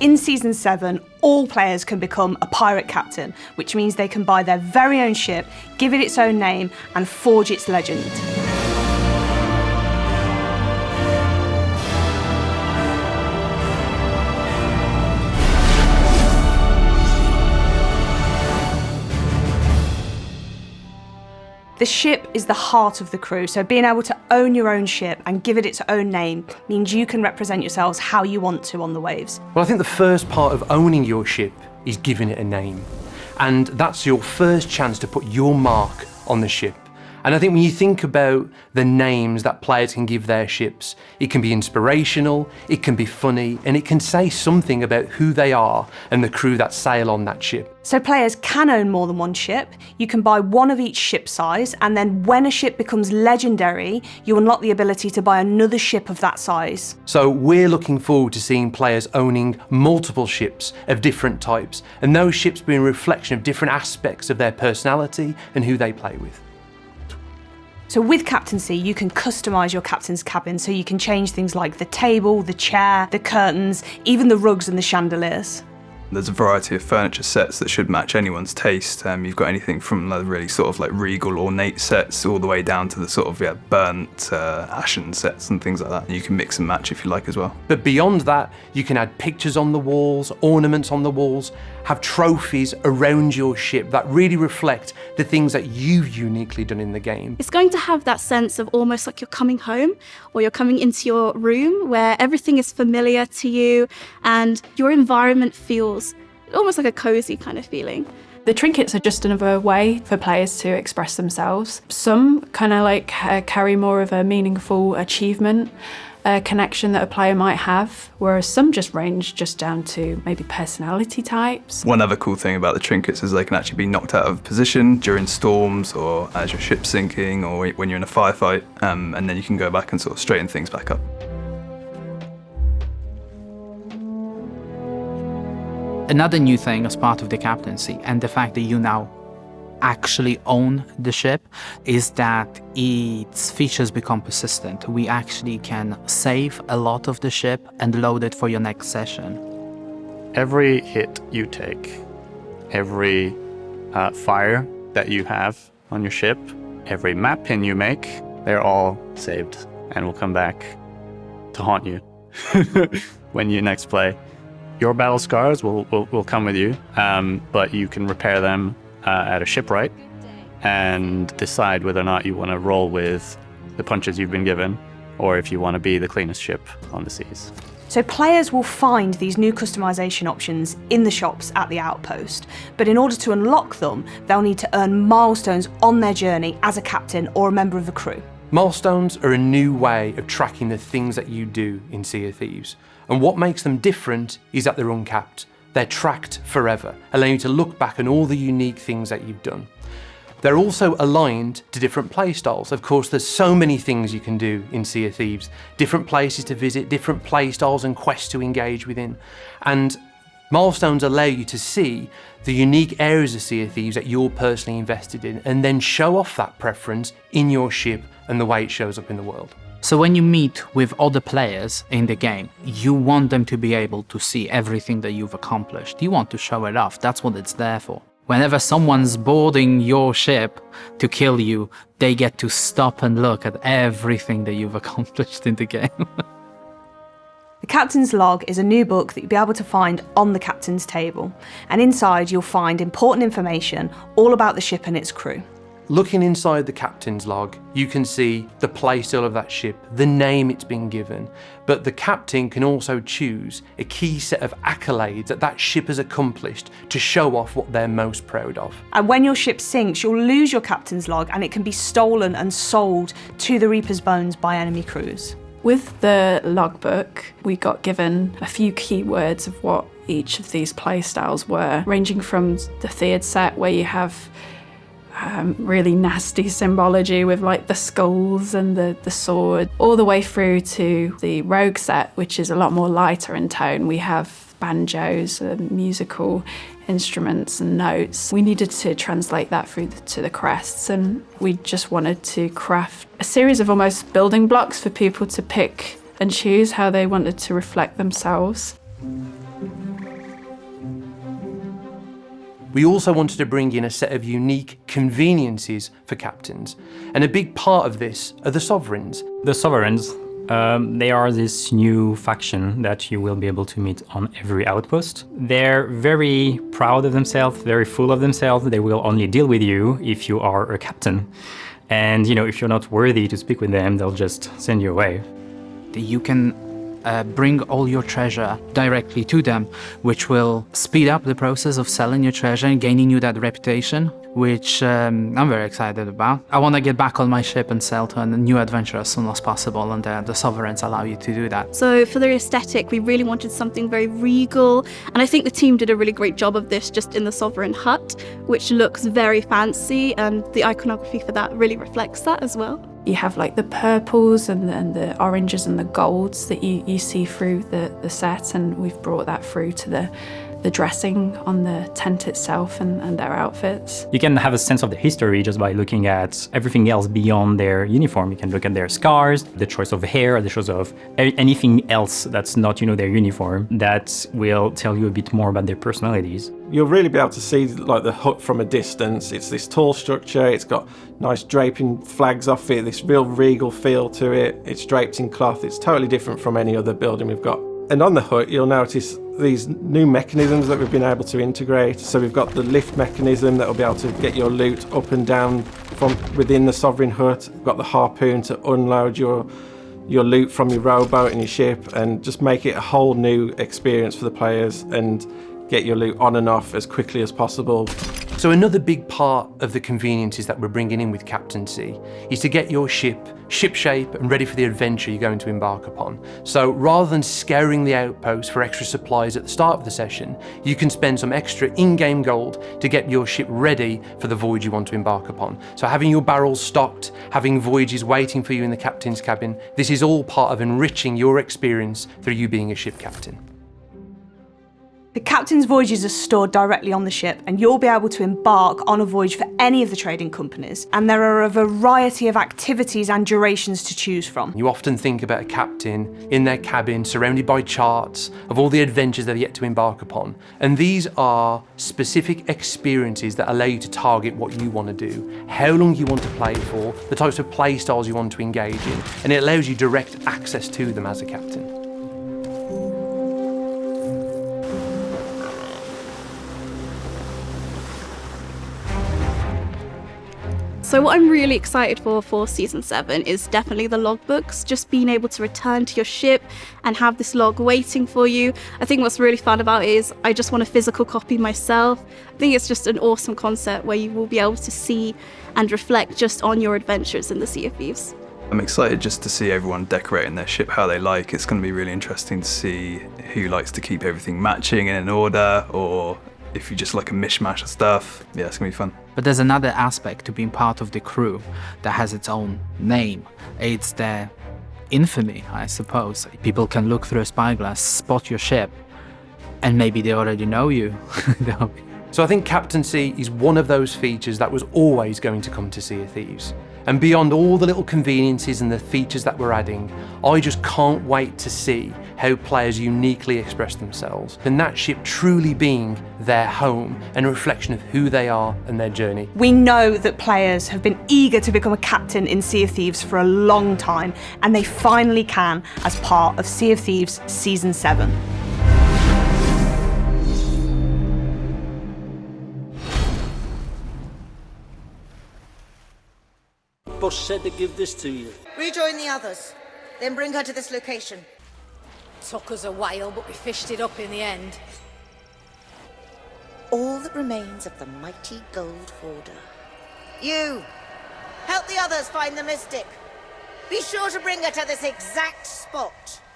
in Season 7, all players can become a pirate captain, which means they can buy their very own ship, give it its own name, and forge its legend. The ship is the heart of the crew, so being able to own your own ship and give it its own name means you can represent yourselves how you want to on the waves. Well, I think the first part of owning your ship is giving it a name. And that's your first chance to put your mark on the ship. And I think when you think about the names that players can give their ships, it can be inspirational, it can be funny, and it can say something about who they are and the crew that sail on that ship. So players can own more than one ship. You can buy one of each ship size, and then when a ship becomes legendary, you unlock the ability to buy another ship of that size. So we're looking forward to seeing players owning multiple ships of different types, and those ships being a reflection of different aspects of their personality and who they play with. So with captaincy, you can customise your captain's cabin, so you can change things like the table, the chair, the curtains, even the rugs and the chandeliers. There's a variety of furniture sets that should match anyone's taste. You've got anything from really sort of like regal, ornate sets all the way down to the sort of burnt, ashen sets and things like that. You can mix and match if you like as well. But beyond that, you can add pictures on the walls, ornaments on the walls, have trophies around your ship that really reflect the things that you've uniquely done in the game. It's going to have that sense of almost like you're coming home, or you're coming into your room where everything is familiar to you and your environment feels almost like a cozy kind of feeling. The trinkets are just another way for players to express themselves. Some kind of like carry more of a meaningful achievement connection that a player might have, whereas some just range just down to maybe personality types. One other cool thing about the trinkets is they can actually be knocked out of position during storms or as your ship's sinking or when you're in a firefight, and then you can go back and sort of straighten things back up. Another new thing as part of the captaincy, and the fact that you now actually own the ship, is that its features become persistent. We actually can save a lot of the ship and load it for your next session. Every hit you take, every fire that you have on your ship, every map pin you make, they're all saved and will come back to haunt you when you next play. Your battle scars will come with you, but you can repair them at a shipwright and decide whether or not you want to roll with the punches you've been given, or if you want to be the cleanest ship on the seas. So players will find these new customisation options in the shops at the outpost, but in order to unlock them, they'll need to earn milestones on their journey as a captain or a member of the crew. Milestones are a new way of tracking the things that you do in Sea of Thieves, and what makes them different is that they're uncapped. They're tracked forever, allowing you to look back on all the unique things that you've done. They're also aligned to different playstyles. Of course, there's so many things you can do in Sea of Thieves, different places to visit, different playstyles and quests to engage within. And milestones allow you to see the unique areas of Sea of Thieves that you're personally invested in, and then show off that preference in your ship and the way it shows up in the world. So when you meet with other players in the game, you want them to be able to see everything that you've accomplished. You want to show it off. That's what it's there for. Whenever someone's boarding your ship to kill you, they get to stop and look at everything that you've accomplished in the game. The Captain's Log is a new book that you'll be able to find on the captain's table, and inside you'll find important information all about the ship and its crew. Looking inside the captain's log, you can see the playstyle of that ship, the name it's been given, but the captain can also choose a key set of accolades that that ship has accomplished to show off what they're most proud of. And when your ship sinks, you'll lose your captain's log, and it can be stolen and sold to the Reaper's Bones by enemy crews. With the logbook, we got given a few keywords of what each of these playstyles were, ranging from the Thieves set, where you have really nasty symbology with like the skulls and the sword, all the way through to the rogue set, which is a lot more lighter in tone. We have banjos, musical instruments and notes. We needed to translate that through to the crests, and we just wanted to craft a series of almost building blocks for people to pick and choose how they wanted to reflect themselves. we also wanted to bring in a set of unique conveniences for captains. And a big part of this are the sovereigns. The sovereigns, they are this new faction that you will be able to meet on every outpost. They're very proud of themselves, very full of themselves. They will only deal with you if you are a captain. And, if you're not worthy to speak with them, they'll just send you away. You can bring all your treasure directly to them, which will speed up the process of selling your treasure and gaining you that reputation, which I'm very excited about. I want to get back on my ship and sail to a new adventure as soon as possible, and the sovereigns allow you to do that. So for the aesthetic, we really wanted something very regal, and I think the team did a really great job of this just in the Sovereign Hut, which looks very fancy, and the iconography for that really reflects that as well. You have like the purples and the oranges and the golds that you see through the set, and we've brought that through to the dressing on the tent itself and their outfits. You can have a sense of the history just by looking at everything else beyond their uniform. You can look at their scars, the choice of hair, the choice of anything else that's not, their uniform, that will tell you a bit more about their personalities. You'll really be able to see like the hut from a distance. It's this tall structure, it's got nice draping flags off it, this real regal feel to it. It's draped in cloth, it's totally different from any other building we've got. And on the hut, you'll notice these new mechanisms that we've been able to integrate. So we've got the lift mechanism that will be able to get your loot up and down from within the Sovereign Hut. We've got the harpoon to unload your loot from your rowboat and your ship, and just make it a whole new experience for the players and get your loot on and off as quickly as possible. So another big part of the conveniences that we're bringing in with Captaincy is to get your ship shipshape and ready for the adventure you're going to embark upon. So rather than scouring the outpost for extra supplies at the start of the session, you can spend some extra in-game gold to get your ship ready for the voyage you want to embark upon. So having your barrels stocked, having voyages waiting for you in the captain's cabin, this is all part of enriching your experience through you being a ship captain. The captain's voyages are stored directly on the ship, and you'll be able to embark on a voyage for any of the trading companies, and there are a variety of activities and durations to choose from. You often think about a captain in their cabin, surrounded by charts of all the adventures they've yet to embark upon, and these are specific experiences that allow you to target what you want to do, how long you want to play for, the types of play styles you want to engage in, and it allows you direct access to them as a captain. So what I'm really excited for Season 7 is definitely the logbooks, just being able to return to your ship and have this log waiting for you. I think what's really fun about it is I just want a physical copy myself. I think it's just an awesome concept where you will be able to see and reflect just on your adventures in the Sea of Thieves. I'm excited just to see everyone decorating their ship how they like. It's going to be really interesting to see who likes to keep everything matching and in order, or if you just like a mishmash of stuff. Yeah, it's going to be fun. But there's another aspect to being part of the crew that has its own name. It's their infamy, I suppose. People can look through a spyglass, spot your ship, and maybe they already know you. So I think Captaincy is one of those features that was always going to come to Sea of Thieves. And beyond all the little conveniences and the features that we're adding, I just can't wait to see how players uniquely express themselves, and that ship truly being their home and a reflection of who they are and their journey. We know that players have been eager to become a captain in Sea of Thieves for a long time, and they finally can as part of Sea of Thieves Season 7. Boss said to give this to you. Rejoin the others, then bring her to this location. Took us a while, but we fished it up in the end. All that remains of the mighty gold hoarder. You! Help the others find the mystic. Be sure to bring her to this exact spot.